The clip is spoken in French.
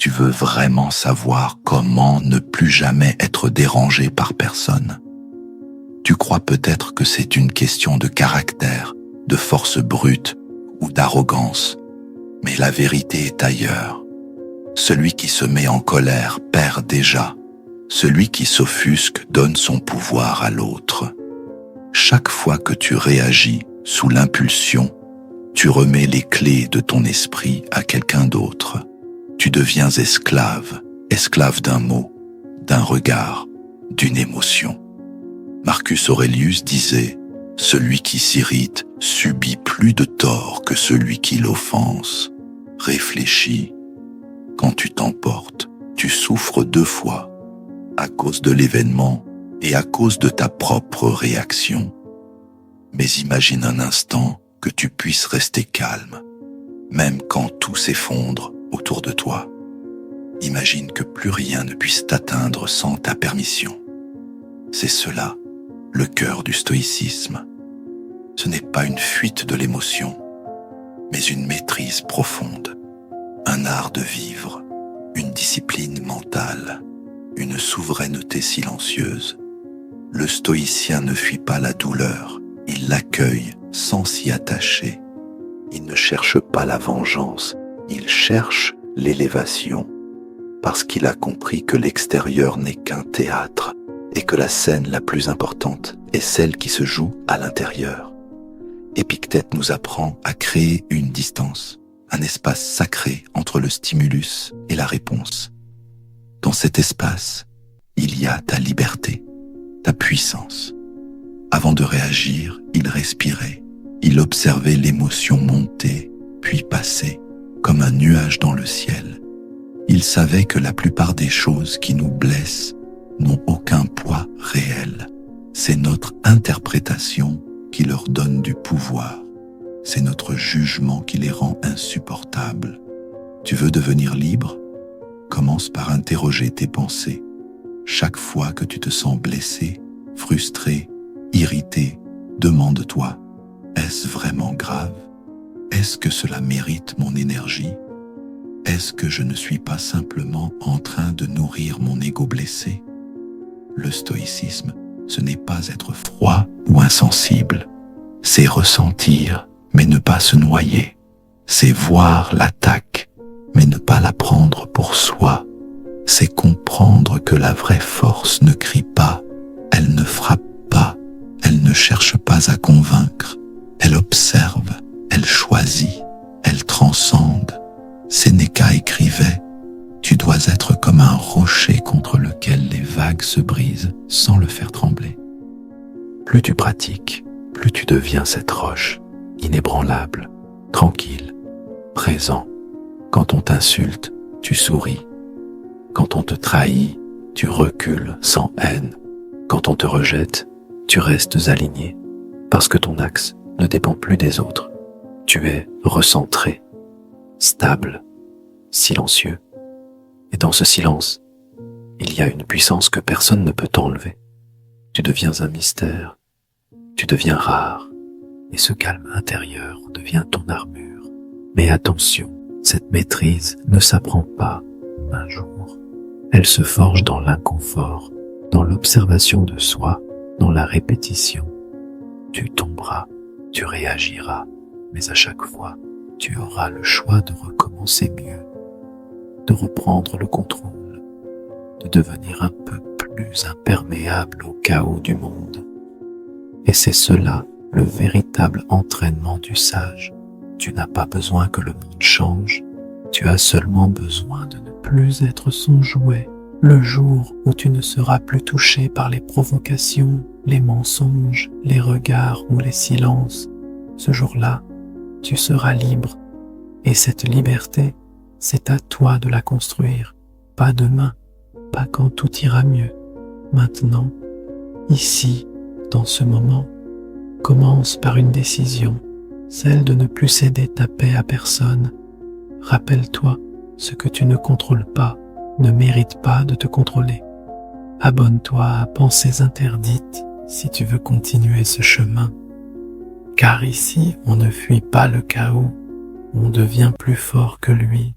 Tu veux vraiment savoir comment ne plus jamais être dérangé par personne. Tu crois peut-être que c'est une question de caractère, de force brute ou d'arrogance, mais la vérité est ailleurs. Celui qui se met en colère perd déjà. Celui qui s'offusque donne son pouvoir à l'autre. Chaque fois que tu réagis sous l'impulsion, tu remets les clés de ton esprit à quelqu'un d'autre. Tu deviens esclave d'un mot, d'un regard, d'une émotion. Marcus Aurelius disait « Celui qui s'irrite subit plus de tort que celui qui l'offense. Réfléchis. Quand tu t'emportes, tu souffres 2 fois, à cause de l'événement et à cause de ta propre réaction. Mais imagine un instant que tu puisses rester calme, même quand tout s'effondre autour de toi. Imagine que plus rien ne puisse t'atteindre sans ta permission. C'est cela, le cœur du stoïcisme. Ce n'est pas une fuite de l'émotion, mais une maîtrise profonde, un art de vivre, une discipline mentale, une souveraineté silencieuse. Le stoïcien ne fuit pas la douleur, il l'accueille sans s'y attacher. Il ne cherche pas la vengeance, il cherche l'élévation, parce qu'il a compris que l'extérieur n'est qu'un théâtre et que la scène la plus importante est celle qui se joue à l'intérieur. Épictète nous apprend à créer une distance, un espace sacré entre le stimulus et la réponse. Dans cet espace, il y a ta liberté, ta puissance. Avant de réagir, il respirait, il observait l'émotion monter, puis passer, comme un nuage dans le ciel. Il savait que la plupart des choses qui nous blessent n'ont aucun poids réel. C'est notre interprétation qui leur donne du pouvoir. C'est notre jugement qui les rend insupportables. Tu veux devenir libre? Commence par interroger tes pensées. Chaque fois que tu te sens blessé, frustré, irrité, demande-toi, est-ce vraiment grave? Est-ce que cela mérite mon énergie? Est-ce que je ne suis pas simplement en train de nourrir mon ego blessé? Le stoïcisme, ce n'est pas être froid ou insensible. C'est ressentir, mais ne pas se noyer. C'est voir l'attaque, mais ne pas la prendre pour soi. C'est comprendre que la vraie force ne crie pas, elle ne frappe pas, elle ne cherche pas à convaincre, elle observe, elle choisit, elle transcende. Sénéca écrivait « Tu dois être comme un rocher contre lequel les vagues se brisent sans le faire trembler. » Plus tu pratiques, plus tu deviens cette roche, inébranlable, tranquille, présent. Quand on t'insulte, tu souris. Quand on te trahit, tu recules sans haine. Quand on te rejette, tu restes aligné, parce que ton axe ne dépend plus des autres. Tu es recentré, stable, silencieux. Et dans ce silence, il y a une puissance que personne ne peut t'enlever. Tu deviens un mystère, tu deviens rare, et ce calme intérieur devient ton armure. Mais attention, cette maîtrise ne s'apprend pas un jour. Elle se forge dans l'inconfort, dans l'observation de soi, dans la répétition. Tu tomberas, tu réagiras, mais à chaque fois, tu auras le choix de recommencer mieux, de reprendre le contrôle, de devenir un peu plus imperméable au chaos du monde. Et c'est cela, le véritable entraînement du sage. Tu n'as pas besoin que le monde change, tu as seulement besoin de ne plus être son jouet. Le jour où tu ne seras plus touché par les provocations, les mensonges, les regards ou les silences, ce jour-là, tu seras libre. Et cette liberté, c'est à toi de la construire, pas demain, pas quand tout ira mieux. Maintenant, ici, dans ce moment, commence par une décision, celle de ne plus céder ta paix à personne. Rappelle-toi, ce que tu ne contrôles pas ne mérite pas de te contrôler. Abonne-toi à Pensées interdites si tu veux continuer ce chemin. Car ici, on ne fuit pas le chaos, on devient plus fort que lui.